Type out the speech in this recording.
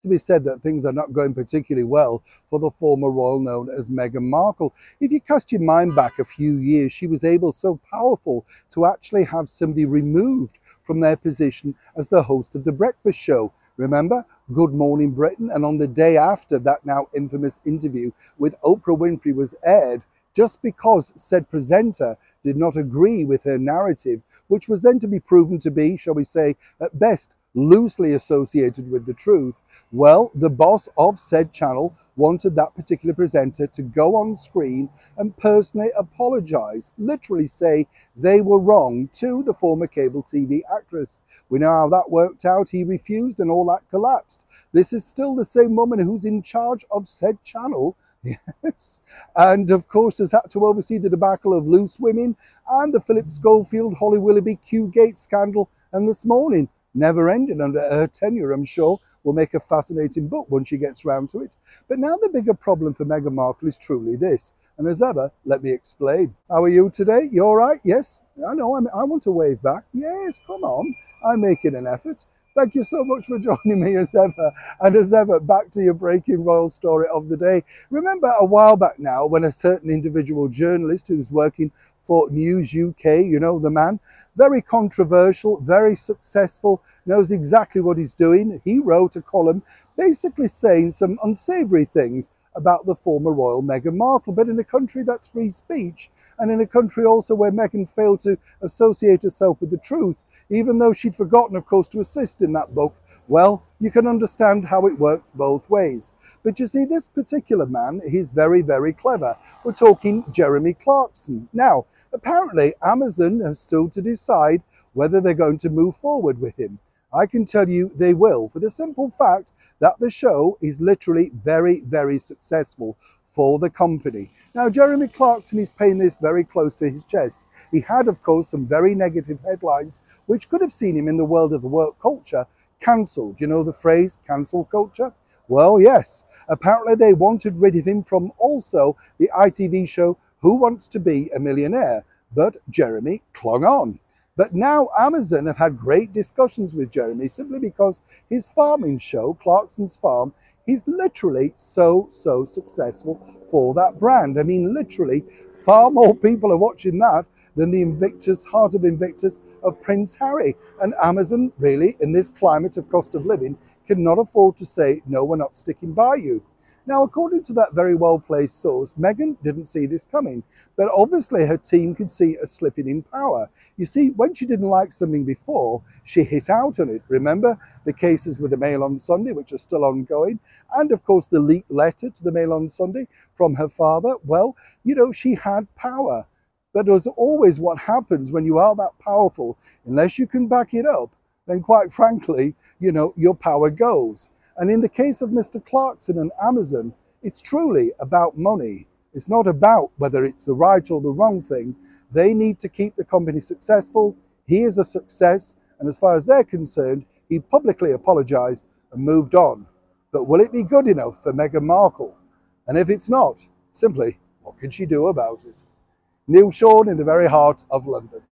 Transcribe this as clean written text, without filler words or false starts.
To be said that things are not going particularly well for the former royal known as Meghan Markle. If you cast your mind back a few years, she was able, so powerful, to actually have somebody removed from their position as the host of the breakfast show. Remember? Good Morning Britain. And on the day after that now infamous interview with Oprah Winfrey was aired, just because said presenter did not agree with her narrative, which was then to be proven to be, shall we say, at best, loosely associated with the truth, well, the boss of said channel wanted that particular presenter to go on screen and personally apologize, literally say they were wrong to the former cable TV actress. We know how that worked out. He refused and all that collapsed. This is still the same woman who's in charge of said channel, yes, and of course has had to oversee the debacle of Loose Women and the Philip Schofield, Holly Willoughby, Q-Gate scandal, and this morning. Never ending under her tenure, I'm sure, will make a fascinating book once she gets round to it. But now the bigger problem for Meghan Markle is truly this. And as ever, let me explain. How are you today? You all right? Yes? I know, I want to wave back. Yes, come on. I'm making an effort. Thank you so much for joining me as ever. And as ever, back to your breaking royal story of the day. Remember a while back now when a certain individual journalist who's working for News UK, you know the man, very controversial, very successful, knows exactly what he's doing. He wrote a column basically saying some unsavoury things about the former royal Meghan Markle, but in a country that's free speech, and in a country also where Meghan failed to associate herself with the truth, even though she'd forgotten, of course, to assist in that book, well, you can understand how it works both ways. But you see, this particular man, he's very, very clever. We're talking Jeremy Clarkson. Now, apparently, Amazon has still to decide whether they're going to move forward with him. I can tell you they will, for the simple fact that the show is literally very, very successful for the company. Now, Jeremy Clarkson is paying this very close to his chest. He had, of course, some very negative headlines, which could have seen him in the world of the work culture cancelled. You know the phrase, cancel culture? Well, yes. Apparently, they wanted rid of him from also the ITV show Who Wants to Be a Millionaire? But Jeremy clung on. But now Amazon have had great discussions with Jeremy simply because his farming show, Clarkson's Farm, is literally so successful for that brand. I mean, literally, far more people are watching that than the Invictus, Heart of Invictus of Prince Harry. And Amazon, really, in this climate of cost of living, cannot afford to say, no, we're not sticking by you. Now, according to that very well-placed source, Meghan didn't see this coming, but obviously her team could see a slipping in power. You see, when she didn't like something before, she hit out on it. Remember the cases with the Mail on Sunday, which are still ongoing, and of course the leaked letter to the Mail on Sunday from her father. Well, you know, she had power. But as always, what happens when you are that powerful, unless you can back it up, then quite frankly, you know, your power goes. And in the case of Mr. Clarkson and Amazon, it's truly about money. It's not about whether it's the right or the wrong thing. They need to keep the company successful. He is a success. And as far as they're concerned, he publicly apologized and moved on. But will it be good enough for Meghan Markle? And if it's not, simply, what can she do about it? Neil Sean in the very heart of London.